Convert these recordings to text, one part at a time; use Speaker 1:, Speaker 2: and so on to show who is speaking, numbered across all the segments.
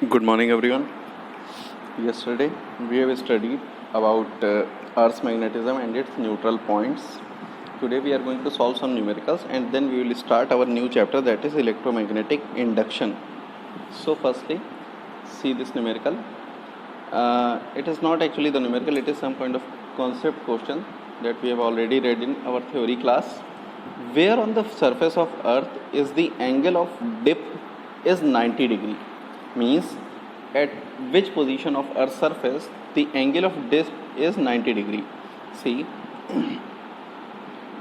Speaker 1: Good morning, everyone. Yesterday, we have studied about Earth's magnetism and its neutral points. Today, we are going to solve some numericals and then we will start our new chapter, that is electromagnetic induction. So, firstly, see this numerical. It is not actually the numerical, it is some kind of concept question that we have already read in our theory class. Where on the surface of Earth is the angle of dip is 90 degree, means at which position of Earth's surface the angle of dip is 90 degree. See,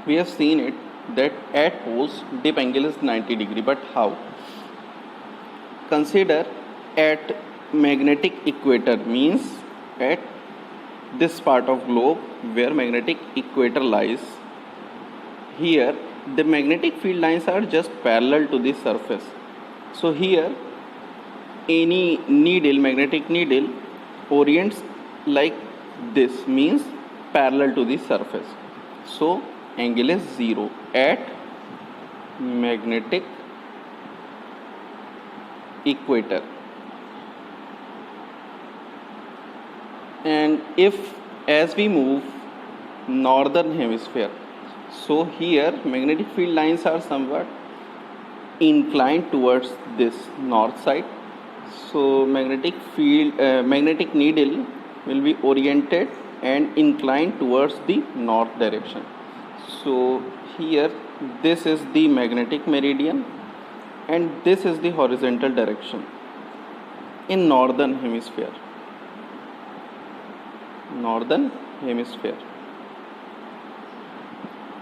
Speaker 1: we have seen it that at poles dip angle is 90 degree, but how? Consider at magnetic equator, means at this part of globe where magnetic equator lies. Here the magnetic field lines are just parallel to the surface. So here any needle, magnetic needle, orients like this, means parallel to the surface. So angle is 0 at magnetic equator. And if as we move northern hemisphere, so here magnetic field lines are somewhat inclined towards this north side. So magnetic needle will be oriented and inclined towards the north direction. So here this is the magnetic meridian and this is the horizontal direction in northern hemisphere.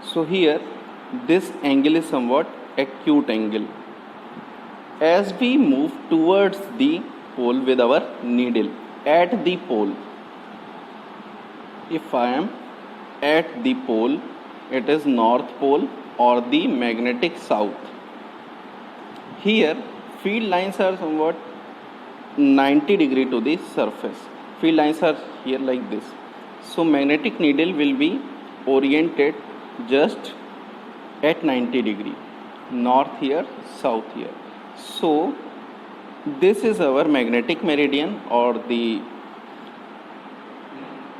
Speaker 1: So here this angle is somewhat acute angle. As we move towards the pole with our needle, at the pole, if I am at the pole, it is north pole or the magnetic south. Here field lines are somewhat 90 degree to the surface. Field lines are here like this. So magnetic needle will be oriented just at 90 degree, north here, south here. So this is our magnetic meridian or the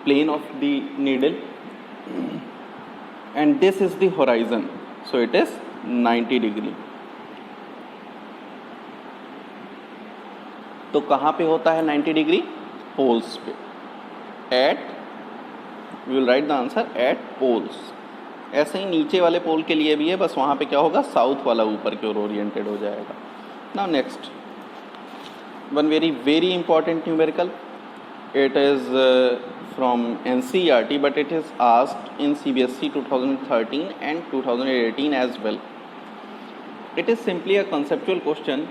Speaker 1: plane of the needle, and this is the horizon, so it is 90 degree. तो कहाँ पे होता है 90 degree? Poles पे. At, we will write the answer at poles. ऐसे ही नीचे वाले पोल के लिए भी है, बस वहाँ पे क्या होगा, साउथ वाला ऊपर की ओर ओरिएंटेड हो जाएगा. Now next, one very important numerical. It is from NCERT, but it is asked in CBSE 2013 and 2018 as well. It is simply a conceptual question.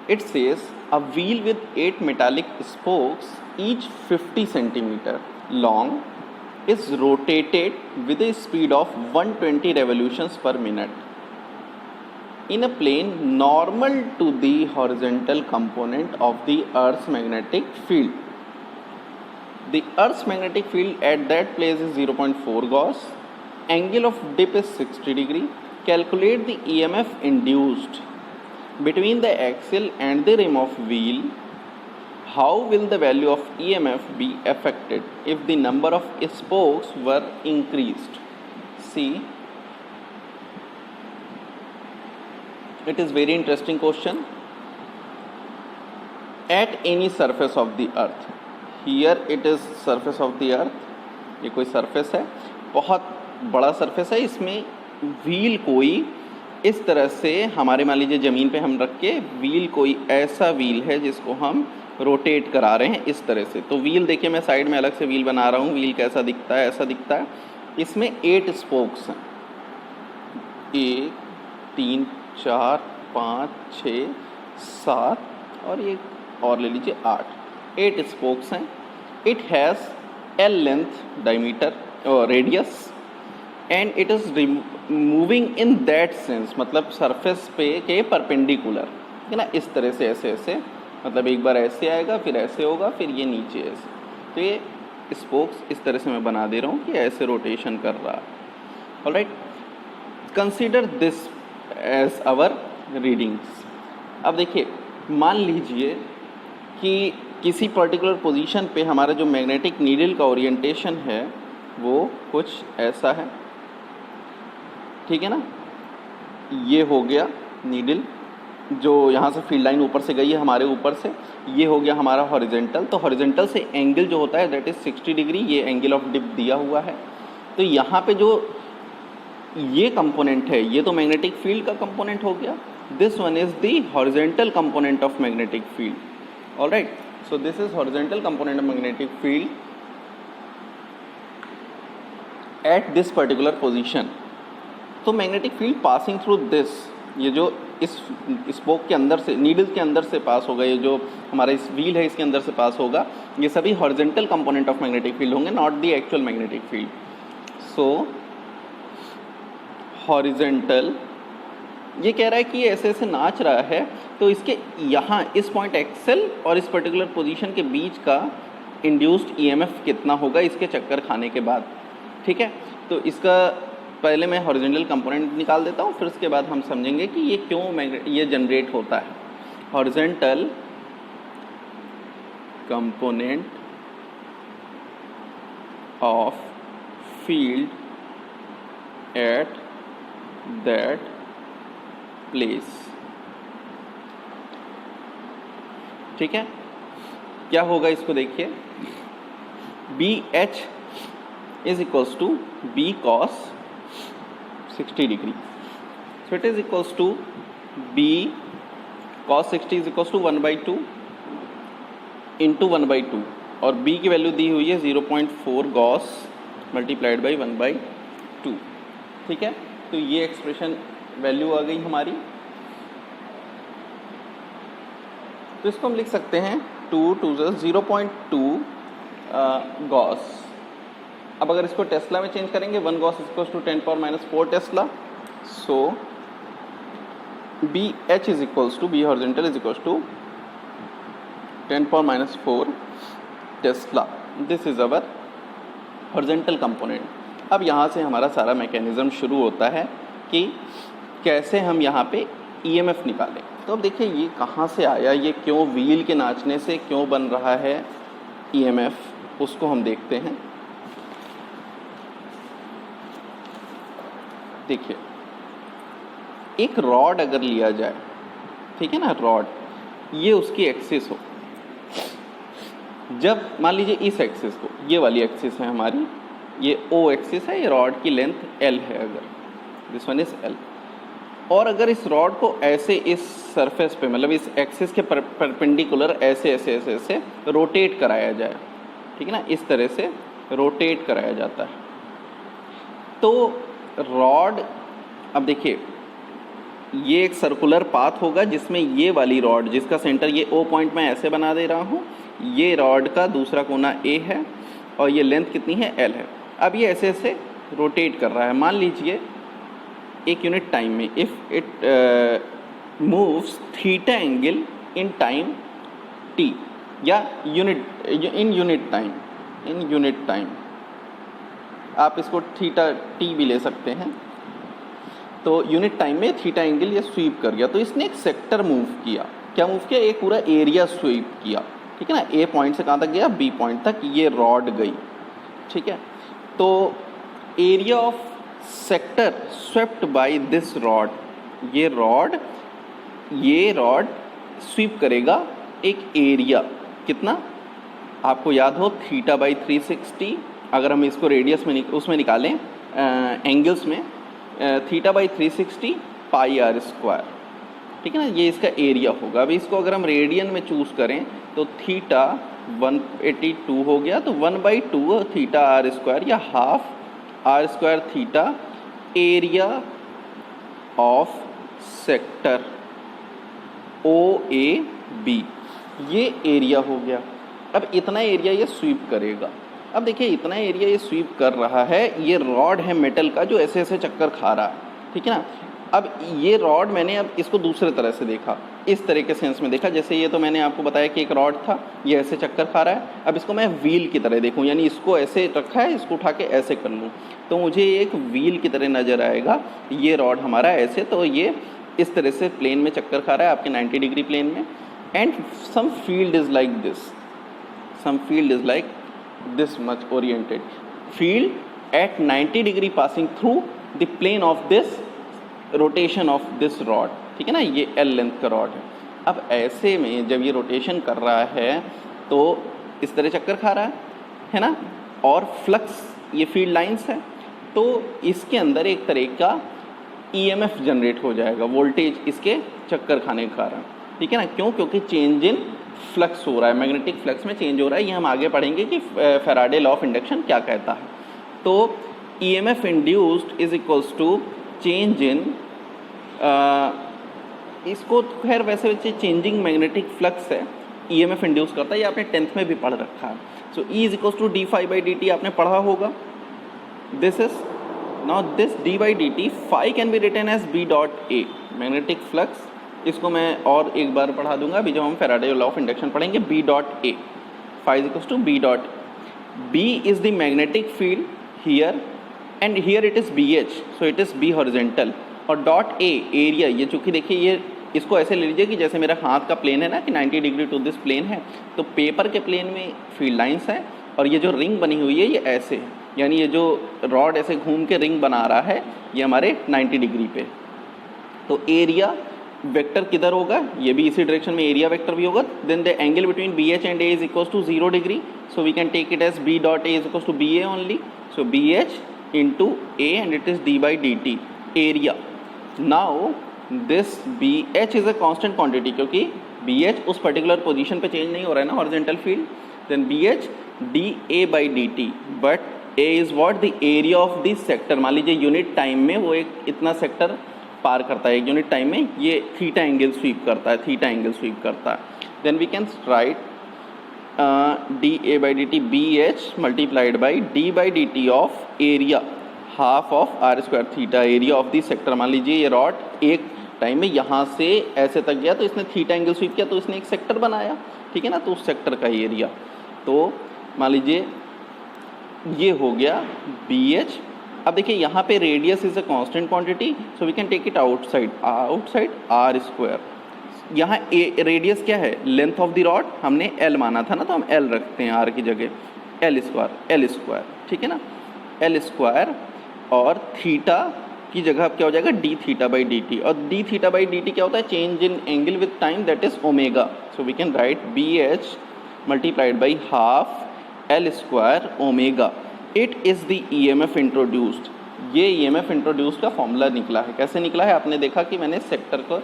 Speaker 1: It says a wheel with 8 metallic spokes, each 50 centimeter long, is rotated with a speed of 120 revolutions per minute in a plane normal to the horizontal component of the Earth's magnetic field. The Earth's magnetic field at that place is 0.4 Gauss. Angle of dip is 60 degree. Calculate the EMF induced between the axle and the rim of wheel. How will the value of EMF be affected if the number of spokes were increased? See, it is very interesting question. At any surface of the earth, here it is surface of the earth, ये कोई surface है, बहुत बड़ा surface है. इसमें wheel कोई इस तरह से, हमारे मान लीजिए ज़मीन पे हम रख के व्हील, कोई ऐसा व्हील है जिसको हम रोटेट करा रहे हैं इस तरह से. तो व्हील देखिए, मैं साइड में अलग से व्हील बना रहा हूँ. व्हील कैसा दिखता है? ऐसा दिखता है. इसमें 8 स्पोक्स हैं, 1 3 4 5 6 7 और ये और ले लीजिए 8 स्पोक्स हैं. It has L length, diameter और radius, and it is moving in that sense, मतलब सरफेस पे के परपेंडिकुलर है ना, इस तरह से, ऐसे, मतलब एक बार ऐसे आएगा, फिर ऐसे होगा, फिर ये नीचे ऐसे. तो ये स्पोक्स इस तरह से मैं बना दे रहा हूँ कि ऐसे रोटेशन कर रहा है. Alright, consider this as our readings. अब देखिए, मान लीजिए कि किसी पर्टिकुलर पोजीशन पे हमारा जो मैग्नेटिक नीडल का ओरिएंटेशन है वो कुछ ऐसा है, ठीक है ना। ये हो गया नीडल, जो यहाँ से फील्ड लाइन ऊपर से गई है हमारे ऊपर से, ये हो गया हमारा हॉरिजेंटल। तो हॉरिजेंटल से एंगल जो होता है दैट इज़ 60 डिग्री, ये एंगल ऑफ डिप दिया हुआ है। तो यहाँ पे जो ये कंपोनेंट है ये तो मैग्नेटिक फील्ड का कंपोनेंट हो गया। This one is the horizontal component of magnetic field, alright. So this is horizontal component of magnetic field at this particular position. तो magnetic field passing through this, ये जो इस स्पोक के अंदर से, नीडल के अंदर से पास होगा, ये जो हमारा इस व्हील है इसके अंदर से पास होगा, ये सभी horizontal component of magnetic field होंगे, not the actual magnetic field. So horizontal, ये कह रहा है कि ये ऐसे ऐसे नाच रहा है, तो इसके यहाँ इस पॉइंट एक्सेल और इस पर्टिकुलर पोजीशन के बीच का इंड्यूस्ड ईएमएफ कितना होगा इसके चक्कर खाने के बाद, ठीक है। तो इसका पहले मैं हॉरिजेंटल कंपोनेंट निकाल देता हूँ, फिर उसके बाद हम समझेंगे कि ये क्यों ये जनरेट होता है। Horizontal component of field at that place, ठीक है। क्या होगा इसको देखिए, B H is equals to B cos 60 degree, so it is equals to B cos 60 is equals to 1/2 into 1/2, और बी की वैल्यू दी हुई है 0.4 गॉस मल्टीप्लाइड बाई 1/2, ठीक है। तो ये एक्सप्रेशन वैल्यू आ गई हमारी। तो इसको हम लिख सकते हैं 0.2 गॉस। अब अगर इसको टेस्ला में चेंज करेंगे, 1 gauss is equal to 10⁻⁴ tesla. So B H is equals to, B horizontal is equals to 10⁻⁴ tesla. This is our horizontal component. अब यहाँ से हमारा सारा मैकेनिज्म शुरू होता है कि कैसे हम यहाँ पे ईएमएफ निकालें। तो अब देखिए ये कहाँ से आया, ये क्यों व्हील के नाचने से क्यों बन रहा है ईएमएफ, उसको हम देखते हैं। देखिए एक रॉड अगर लिया जाए, ठीक है ना, रॉड ये उसकी एक्सिस हो, जब मान लीजिए इस एक्सिस को, ये वाली एक्सिस है हमारी, ये ओ एक्सिस है, ये रॉड की लेंथ एल है, अगर दिस वन इज एल, और अगर इस रॉड को ऐसे इस सरफेस पे, मतलब इस एक्सिस के परपेंडिकुलर ऐसे ऐसे ऐसे ऐसे रोटेट कराया जाए, ठीक है ना, इस तरह से रोटेट कराया जाता है, तो रॉड, अब देखिए ये एक सर्कुलर पाथ होगा जिसमें ये वाली रॉड, जिसका सेंटर ये ओ पॉइंट मैं ऐसे बना दे रहा हूँ, ये रॉड का दूसरा कोना ए है और ये लेंथ कितनी है, एल है। अब ये ऐसे ऐसे रोटेट कर रहा है, मान लीजिए एक यूनिट टाइम में, if it moves theta angle in time T, या इन यूनिट टाइम, आप इसको थीटा टी भी ले सकते हैं। तो यूनिट टाइम में थीटा एंगल ये स्वीप कर गया, तो इसने एक सेक्टर मूव किया, क्या मूव किया, एक पूरा एरिया स्वीप किया, ठीक है ना, ए पॉइंट से कहाँ तक गया, बी पॉइंट तक ये रॉड गई, ठीक है। तो area of sector swept by this rod, ये रॉड स्वीप करेगा एक एरिया, कितना, आपको याद हो θ/360, अगर हम इसको रेडियस में उसमें निकालें एंगल्स में, θ/360 πr², ठीक है ना, ये इसका एरिया होगा। अभी इसको अगर हम रेडियन में चूज़ करें तो थीटा 182 हो गया, तो 1/2 θr², या half r² theta area of sector OAB, ये एरिया हो गया। अब इतना एरिया ये स्वीप करेगा। अब देखिए इतना एरिया ये स्वीप कर रहा है, ये रॉड है मेटल का जो ऐसे ऐसे चक्कर खा रहा है, ठीक है ना। अब ये रॉड मैंने अब इसको दूसरे तरह से देखा, इस तरह के सेंस में देखा, जैसे ये तो मैंने आपको बताया कि एक रॉड था, ये ऐसे चक्कर खा रहा है। अब इसको मैं व्हील की तरह देखूं, यानी इसको ऐसे रखा है, इसको उठा के ऐसे कर लूँ, तो मुझे एक व्हील की तरह नज़र आएगा। ये रॉड हमारा ऐसे, तो ये इस तरह से प्लेन में चक्कर खा रहा है, आपके 90 डिग्री प्लेन में, and some field is like this, some field is like this much oriented, field at 90 degree passing through the plane of this rotation of this rod, ठीक है ना, ये L लेंथ का रॉड है। अब ऐसे में जब ये रोटेशन कर रहा है तो इस तरह चक्कर खा रहा है ना, और फ्लक्स ये फील्ड लाइंस है, तो इसके अंदर एक तरह का EMF जनरेट हो जाएगा, वोल्टेज इसके चक्कर खाने के कारण, ठीक है ना। क्यों? क्योंकि चेंज इन फ्लक्स हो रहा है, मैग्नेटिक फ्लक्स में चेंज हो रहा है। ये हम आगे पढ़ेंगे कि फैराडे लॉ ऑफ इंडक्शन क्या कहता है। तो EMF induced is equals to change in, इसको खैर वैसे वैसे चेंजिंग मैग्नेटिक फ्लक्स है, EMF इंड्यूस करता है, ये आपने 10th में भी पढ़ रखा है। So E is equals to D phi by D T आपने पढ़ा होगा। This is now this D by D T phi can be written as B dot A, magnetic flux, इसको मैं और एक बार पढ़ा दूंगा अभी जब हम फैराडे लॉ ऑफ इंडक्शन पढ़ेंगे। B dot A, phi is equals to B dot, B is the magnetic field here and here it is B H, so it is B horizontal, और डॉट ए एरिया, ये चूँकि देखिए ये इसको ऐसे ले लीजिए कि जैसे मेरा हाथ का प्लेन है ना कि 90 डिग्री टू दिस प्लेन है, तो पेपर के प्लेन में फील्ड लाइंस है और ये जो रिंग बनी हुई है ये ऐसे है, यानी ये जो रॉड ऐसे घूम के रिंग बना रहा है ये हमारे 90 डिग्री पे। तो एरिया वेक्टर किधर होगा, ये भी इसी डायरेक्शन में एरिया वेक्टर भी होगा। Then the angle between B H and A is equals to 0 degree, so we can take it as B dot A is equals to B A only, so B H into A and it is D by D T area. Now this B H is a constant quantity, क्योंकि B H उस particular position पे change नहीं हो रहा है ना, horizontal field. Then B H D A by D T, but A is what the area of this sector. मान लीजिए यूनिट टाइम में वो एक इतना सेक्टर पार करता है, एक यूनिट टाइम में ये थीटा एंगल स्वीप करता है, थीटा एंगल स्वीप करता है। Then we can write D A by D T B H multiplied by D by D T of area half of R square theta, area of this sector. मान लीजिए ये rod एक time में यहाँ से ऐसे तक गया तो इसने थीटा एंगल स्वीप किया तो इसने एक सेक्टर बनाया, ठीक है ना, तो उस सेक्टर का एरिया। तो मान लीजिए ये हो गया बी एच। अब देखिए यहाँ पे radius is a constant quantity, so we can take it outside, outside R square. यहाँ ए रेडियस क्या है, लेंथ ऑफ द रॉड, हमने एल माना था ना, तो हम एल रखते हैं आर की जगह, एल स्क्वायर, ठीक है ना, एल स्क्वायर, और थीटा की जगह अब क्या हो जाएगा d theta by D t, और d theta by D t क्या होता है, change in angle with time, that is omega. So we can write B H multiplied by half L square omega. It is the EMF introduced, ये EMF introduced का formula निकला है। कैसे निकला है, आपने देखा कि मैंने सेक्टर को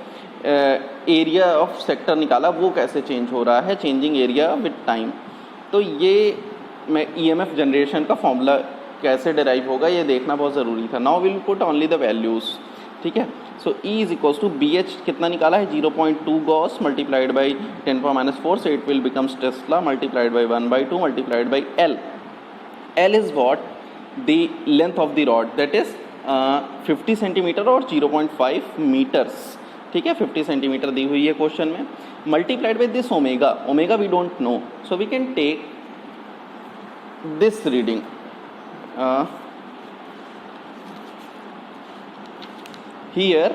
Speaker 1: एरिया ऑफ सेक्टर निकाला, वो कैसे चेंज हो रहा है, चेंजिंग एरिया विथ टाइम। तो ये मैं EMF जनरेशन का फॉर्मूला कैसे डिराइव होगा ये देखना बहुत ज़रूरी था। Now will put only the values, ठीक है। So E is equals to B H कितना निकाला है, 0.2 gauss multiplied by 10⁻⁴, so it will becomes tesla multiplied by 1/2 multiplied by L. L is what, the length of the rod, that is 50 centimetre और 0.5 metres, ठीक है, 50 centimetre दी हुई है question में, multiplied by this omega, omega we don't know, so we can take this reading, here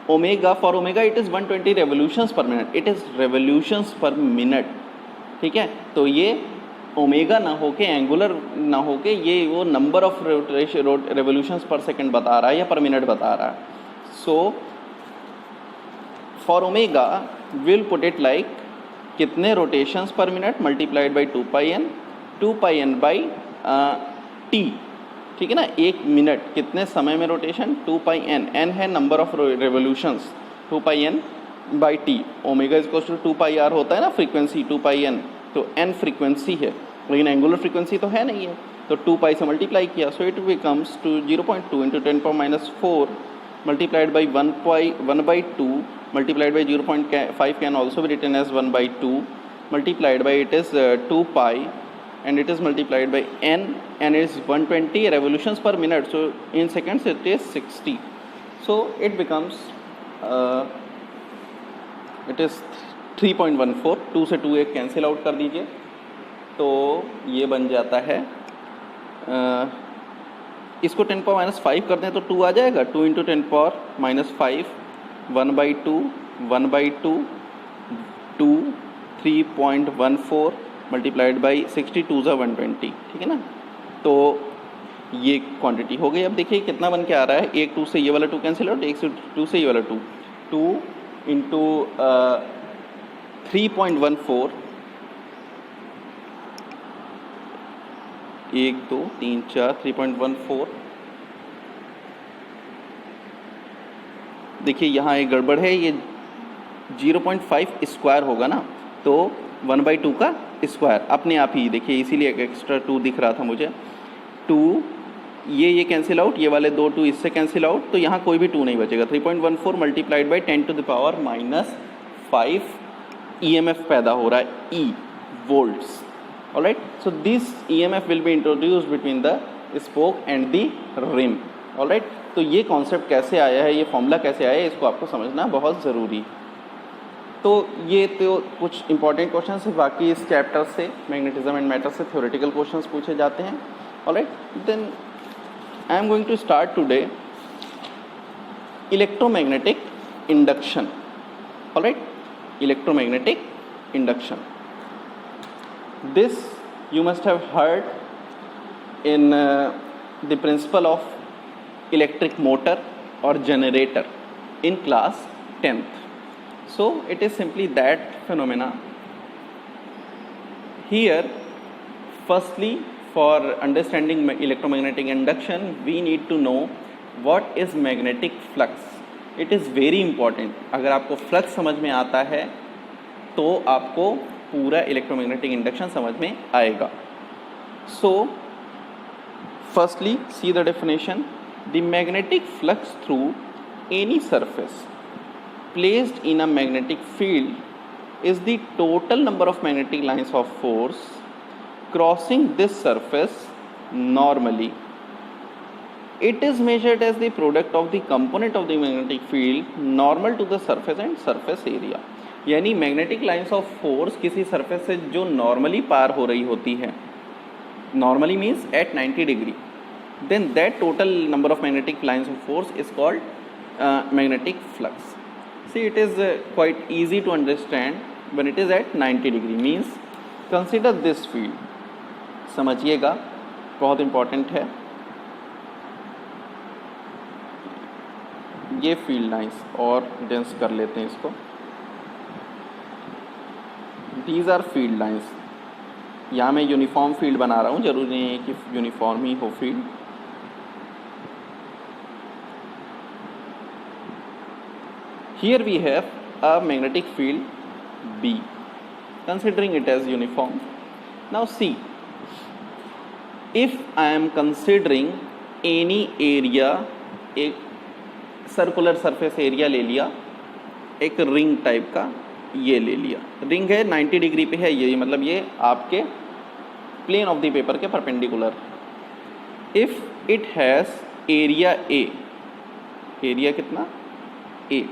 Speaker 1: omega, for omega it is 120 revolutions per minute, it is revolutions per minute, ठीक है। तो ये omega ना होके, angular ना होके, ये वो number of revolutions per second बता रहा है या पर मिनट बता रहा है। So for omega will put it like कितने rotations per minute multiplied by 2πn by t, ठीक है ना, एक मिनट कितने समय में रोटेशन, 2πn, n है number of revolutions, 2πn by t, omega is equals to 2πr होता है ना फ्रीक्वेंसी, 2πn, तो n फ्रीक्वेंसी है लेकिन एंगुलर फ्रीक्वेंसी तो है नहीं है, तो 2π से मल्टीप्लाई किया, so it becomes to 0.2 into 10⁻⁴ multiplied by 1/2 multiplied by 0.5 can also be written as 1/2 multiplied by it is 2π and it is multiplied by n and it is 120 revolutions per minute, so in seconds it is 60, so it becomes it is 3.14, 2 से 2 एक cancel out कर दीजिए तो ये बन जाता है इसको 10⁻⁵ कर दें तो 2 आ जाएगा, 2 इंटू 10⁻⁵ 1/2 1/2 इंटू 3.14 मल्टीप्लाइड बाई 62 ज़ा 120, ठीक है ना। तो ये क्वांटिटी हो गई। अब देखिए कितना बन के आ रहा है, एक 2 से ये वाला 2 कैंसिल आउट, एक से 2 से ये वाला 2 इंटू 3.14, 1 2 3 4 3.14। देखिए यहाँ एक गड़बड़ है, ये 0.5 स्क्वायर होगा ना, तो 1/2 का स्क्वायर अपने आप ही, देखिए इसीलिए एक एक्स्ट्रा 2 दिख रहा था मुझे। 2 ये कैंसिल आउट, ये वाले 2 2 इससे कैंसिल आउट, तो यहाँ कोई भी 2 नहीं बचेगा। 3.14 multiplied by 10 to the power -5 EMF पैदा हो रहा है, E volts. Alright, so this EMF will be introduced between the spoke and the rim. Alright, तो ये कॉन्सेप्ट कैसे आया है, ये फॉर्मूला कैसे आया है, इसको आपको समझना बहुत ज़रूरी। तो ये तो कुछ इंपॉर्टेंट क्वेश्चन है, बाकी इस चैप्टर से मैग्नेटिज्म एंड मैटर से थ्योरेटिकल क्वेश्चंस पूछे जाते हैं। Alright, then I am going to start today electromagnetic induction. Alright, electromagnetic induction, this you must have heard in the principle of electric motor or generator in class 10th. So it is simply that phenomena. Here, firstly, for understanding electromagnetic induction, we need to know what is magnetic flux. It is very important. अगर आपको flux समझ में आता है तो आपको पूरा electromagnetic induction समझ में आएगा। So firstly see the definition, the magnetic flux through any surface placed in a magnetic field is the total number of magnetic lines of force crossing this surface normally. It is measured as the product of the component of the magnetic field normal to the surface and surface area. यानी magnetic lines of force किसी surface से जो normally पार हो रही होती है, normally means at 90 degree, then that total number of magnetic lines of force is called magnetic flux. See, it is quite easy to understand when it is at 90 degree. Means consider this field. समझिएगा, बहुत important है ये field lines, और dense कर लेते हैं इसको. These are field lines. यहाँ मैं यूनिफॉर्म फील्ड बना रहा हूँ, जरूरी नहीं है कि यूनिफॉर्म ही हो field. Here we have a magnetic field B, considering it as uniform. Now see, if I am considering any area, एक सर्कुलर सरफेस एरिया ले लिया, एक रिंग टाइप का ये ले लिया, रिंग है 90 डिग्री पे है ये, मतलब ये आपके प्लेन ऑफ द पेपर के perpendicular. If it has area A, area कितना ए,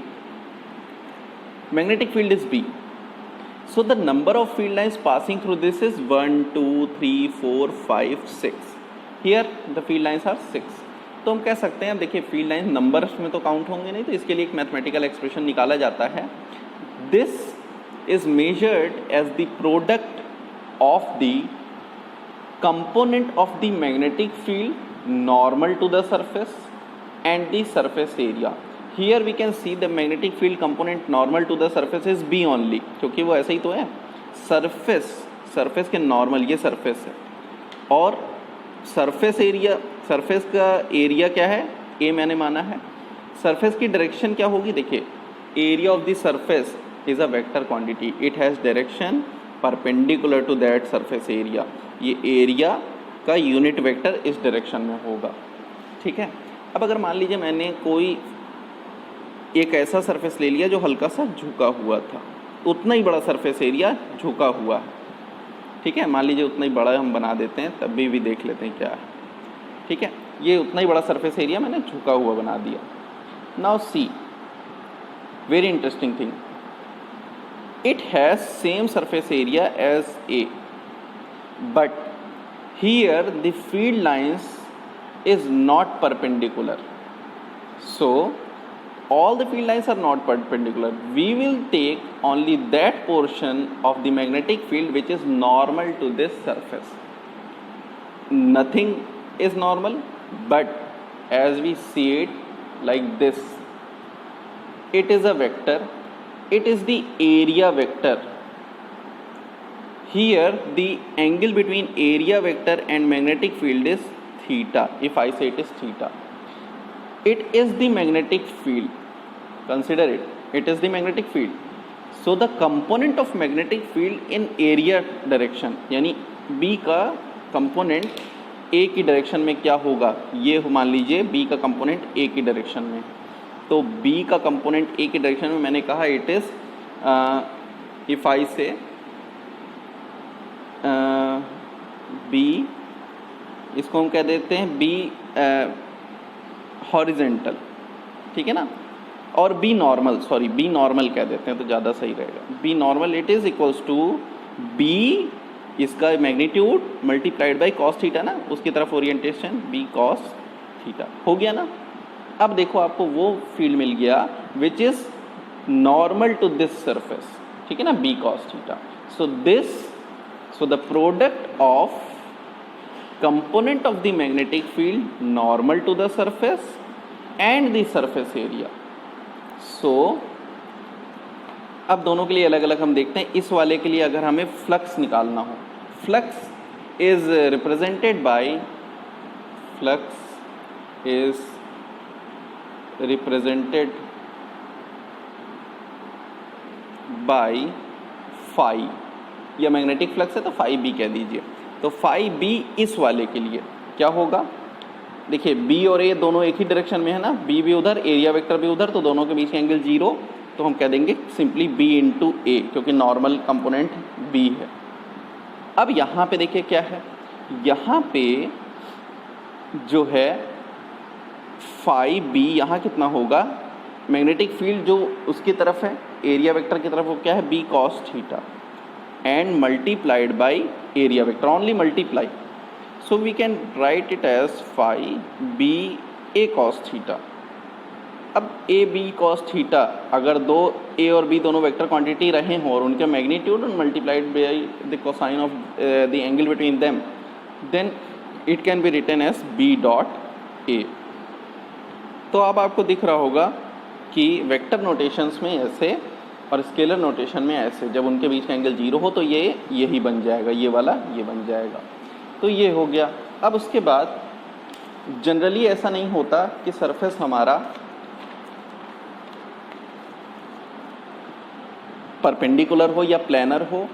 Speaker 1: magnetic field is B. So the number of field lines passing through this is 1 2 3 4 5 6. Here the field lines are 6. तो हम कह सकते हैं, देखिए फील्ड लाइन नंबर्स में तो काउंट होंगे नहीं, तो इसके लिए एक मैथमेटिकल एक्सप्रेशन निकाला जाता है. This is measured as the product of the component of the magnetic field normal to the surface and the surface area. Here we can see the magnetic field component normal to the surface is B only, क्योंकि वो ऐसा ही तो है. Surface के normal ये surface है, और surface area, surface का एरिया क्या है, ए मैंने माना है. सरफेस की डायरेक्शन क्या होगी, देखिए area of the surface is a vector quantity, it has direction perpendicular to that surface area. ये एरिया का यूनिट वेक्टर इस डायरेक्शन में होगा, ठीक है. अब अगर मान लीजिए मैंने कोई एक ऐसा सरफेस ले लिया जो हल्का सा झुका हुआ था, उतना ही बड़ा सरफेस एरिया झुका हुआ है, ठीक है. मान लीजिए उतना ही बड़ा हम बना देते हैं, तब भी देख लेते हैं क्या है, ठीक है. ये उतना ही बड़ा सरफेस एरिया मैंने झुका हुआ बना दिया. Now see, very interesting thing, it has same surface area as A, but here the field lines is not perpendicular. So all the field lines are not perpendicular. We will take only that portion of the magnetic field which is normal to this surface. Nothing is normal, but as we see it like this, it is a vector, it is the area vector. Here the angle between area vector and magnetic field is theta. If I say it is theta, it is the magnetic field. Consider it, it is the magnetic field. So the component of magnetic field in area direction, यानी B का component A की direction में क्या होगा, ये मान लीजिए B का कंपोनेंट A की डायरेक्शन में, तो B का कंपोनेंट A की डायरेक्शन में मैंने कहा इट इज इफ आई से B, इसको हम कह देते हैं B हॉरिजेंटल, ठीक है ना, और B normal, sorry B normal कह देते हैं तो ज़्यादा सही रहेगा। B normal it is equals to B, इसका magnitude multiplied by cos theta ना, उसकी तरफ ओरिएंटेशन B कॉस थीटा हो गया ना। अब देखो आपको वो फील्ड मिल गया which is normal to this surface, ठीक है ना, B cos theta. So the product of component of the magnetic field normal to the surface and the surface area. So अब दोनों के लिए अलग अलग हम देखते हैं। इस वाले के लिए अगर हमें फ्लक्स निकालना हो, flux is represented by phi, या मैग्नेटिक फ्लक्स है तो फाई बी कह दीजिए। तो फाई बी इस वाले के लिए क्या होगा, देखिए बी और ए दोनों एक ही डायरेक्शन में है ना, बी भी उधर, एरिया वेक्टर भी उधर, तो दोनों के बीच का एंगल 0, तो हम कह देंगे सिंपली बी इंटू ए, क्योंकि नॉर्मल कंपोनेंट बी है। अब यहाँ पे देखिए क्या है, यहाँ पे जो है फाई बी यहाँ कितना होगा, मैग्नेटिक फील्ड जो उसकी तरफ है एरिया वेक्टर की तरफ, वो क्या है, B cos theta and multiplied by area vector, only multiply, so we can write it as phi b a cos theta। अब a b cos theta अगर दो a और b दोनों वेक्टर क्वांटिटी रहे हों और उनके magnitude multiplied by the cosine of the angle between them, then it can be written as b dot a। तो अब आपको दिख रहा होगा कि वेक्टर नोटेशंस में ऐसे और स्केलर नोटेशन में ऐसे, जब उनके बीच का एंगल 0 हो तो ये यही बन जाएगा, ये वाला ये बन जाएगा। तो ये हो गया। अब उसके बाद जनरली ऐसा नहीं होता कि सरफेस हमारा परपेंडिकुलर हो या प्लैनर हो,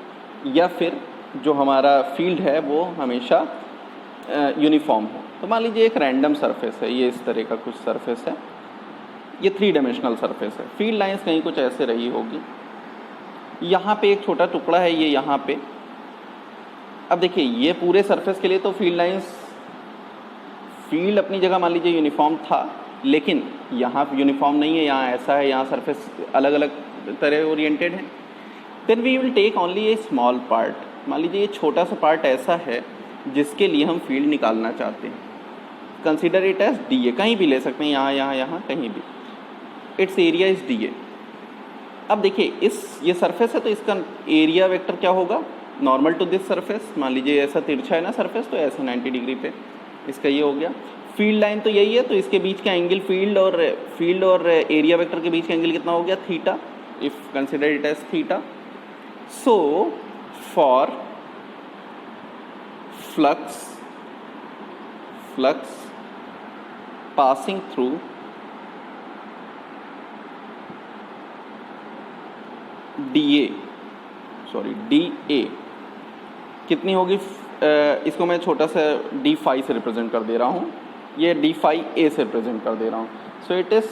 Speaker 1: या फिर जो हमारा फील्ड है वो हमेशा यूनिफॉर्म हो। तो मान लीजिए एक रैंडम सरफेस है, ये इस तरह का कुछ सरफेस है, ये 3 डायमेंशनल सरफेस है, फील्ड लाइंस कहीं कुछ ऐसे रही होगी, यहाँ पे एक छोटा टुकड़ा है ये यहाँ पे। अब देखिए ये पूरे सरफेस के लिए तो फील्ड अपनी जगह मान लीजिए यूनिफॉर्म था, लेकिन यहाँ यूनिफॉर्म नहीं है, यहाँ ऐसा है, यहाँ सरफेस अलग अलग तरह ओरिएंटेड है। Then we will take only a small part, मान लीजिए ये छोटा सा पार्ट ऐसा है जिसके लिए हम फील्ड निकालना चाहते हैं। Consider it as d A, कहीं भी ले सकते हैं, यहाँ कहीं भी, it's area is d A. अब देखिए ये सरफेस है तो इसका एरिया वेक्टर क्या होगा, नॉर्मल टू दिस सरफेस, मान लीजिए ऐसा तिरछा है ना सरफेस, तो ऐसे 90 डिग्री पे इसका ये हो गया। फील्ड लाइन तो यही है, तो इसके बीच का एंगल फील्ड और एरिया वेक्टर के बीच का एंगल कितना हो गया, theta, if consider it as theta. So for flux passing through d A कितनी होगी, इसको मैं छोटा सा डी फाई से रिप्रेजेंट कर दे रहा हूँ, ये डी फाई ए से रिप्रेजेंट कर दे रहा हूँ। सो it is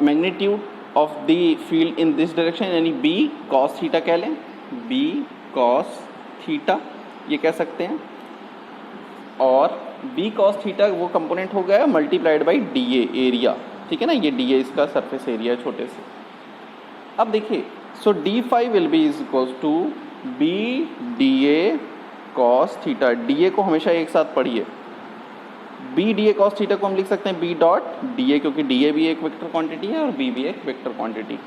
Speaker 1: magnitude of the field in this direction, यानी बी कॉस थीटा कह लें, बी कॉस थीटा ये कह सकते हैं, और बी कॉस थीटा वो कंपोनेंट हो गया multiplied by D A area, ठीक है ना, ये डी ए इसका सरफेस एरिया है छोटे से। अब देखिए so d phi will be is equals to B d A cos theta. D A को हमेशा एक साथ पढ़िए, B d A cos theta को हम लिख सकते हैं बी डॉट डी ए, क्योंकि डी ए भी एक वेक्टर क्वांटिटी है और बी भी एक vector quantity.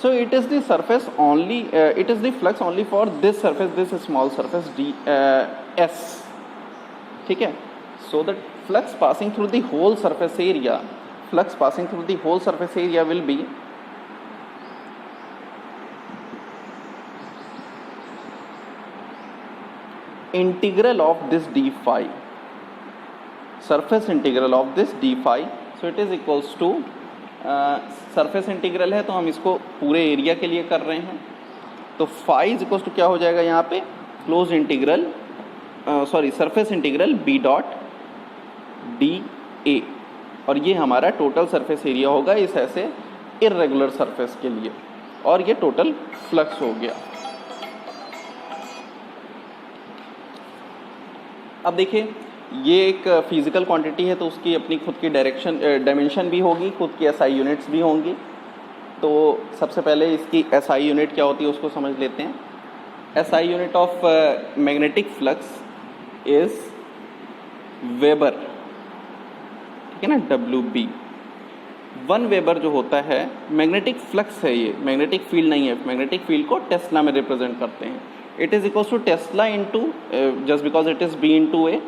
Speaker 1: So it is the surface only, it is the flux only for this surface, this small surface d S. ठीक है. So that flux passing through the whole surface area, flux passing through the whole surface area will be integral of this d phi, surface integral of this d phi. So it is equals to surface integral है तो हम इसको पूरे area के लिए कर रहे हैं, तो phi इज इक्वल्स टू क्या हो जाएगा यहाँ पे, close integral surface integral b dot D A, और ये हमारा टोटल सरफेस एरिया होगा इस ऐसे इर्रेगुलर सरफेस के लिए, और ये टोटल फ्लक्स हो गया. अब देखिए ये एक फिजिकल क्वांटिटी है तो उसकी अपनी खुद की डायमेंशन भी होगी, खुद की एसआई यूनिट्स भी होंगी. तो सबसे पहले इसकी एसआई यूनिट क्या होती है उसको समझ लेते हैं. SI unit of magnetic flux is weber, ठीक है ना, डब्ल्यू बी. 1 वेबर जो होता है मैग्नेटिक फ्लक्स है, ये मैग्नेटिक फील्ड नहीं है. मैग्नेटिक फील्ड को टेस्ला में रिप्रेजेंट करते हैं. It is equals to tesla into, just because it is B into A,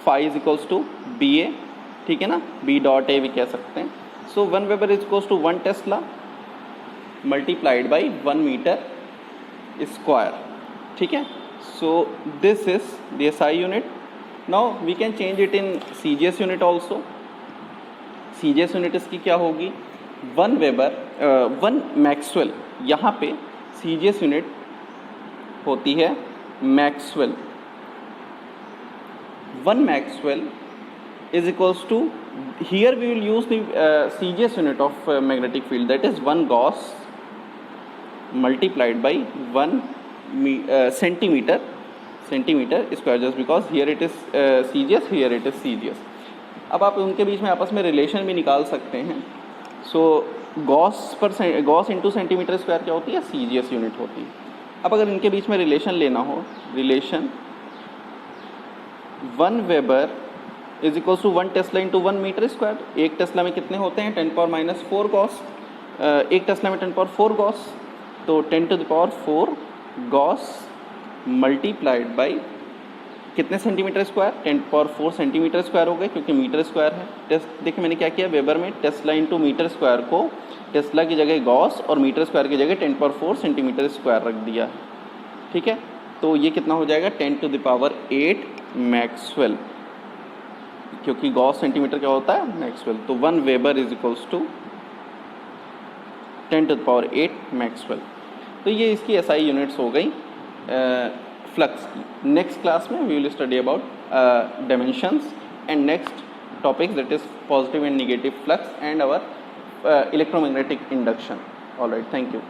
Speaker 1: phi is equals to B A, ठीक है ना, बी डॉट ए भी कह सकते हैं. So 1 weber is equals to 1 tesla multiplied by 1 metre square. ठीक है. So this is the SI unit. Now we can change it in CGS unit also. CGS unit इसकी क्या होगी, 1 वेबर 1 मैक्सवेल. यहाँ पे सीजीएस यूनिट होती है maxwell. 1 maxwell is equals to, here we will use the CGS unit of magnetic field, that is 1 gauss multiplied by 1 centimetre square, just because here it is CGS, here it is CGS. अब आप उनके बीच में आपस में relation भी निकाल सकते हैं. सो गॉस इंटू सेंटीमीटर स्क्वायर क्या होती है, सीजीएस यूनिट होती है. अब अगर इनके बीच में रिलेशन लेना हो, relation 1 weber is equals to 1 tesla into 1 metre square. एक टेस्ला में कितने होते हैं, 10⁻⁴ गॉस. एक टेस्ला में 10⁻⁴ गॉस, तो 10⁻⁴ गॉस मल्टीप्लाइड बाई कितने सेंटीमीटर स्क्वायर, 10⁻⁴ सेंटीमीटर स्क्वायर हो गए, क्योंकि मीटर स्क्वायर है. टेस्ट देखिए मैंने क्या किया, वेबर में टेस्ला इंटू मीटर स्क्वायर को टेस्ला की जगह गॉस और मीटर स्क्वायर की जगह 10⁻⁴ सेंटीमीटर स्क्वायर रख दिया. ठीक है. तो ये कितना हो जाएगा, 10⁸ मैक्सवेल, क्योंकि गॉस सेंटीमीटर क्या होता है, मैक्सवेल. तो 1 weber is equals to 10⁸ maxwell. तो ये इसकी एसआई यूनिट्स हो गई फ्लक्स की. नेक्स्ट क्लास में we will study about dimensions and next topics, that is positive and negative flux and our electromagnetic induction. Alright, thank you.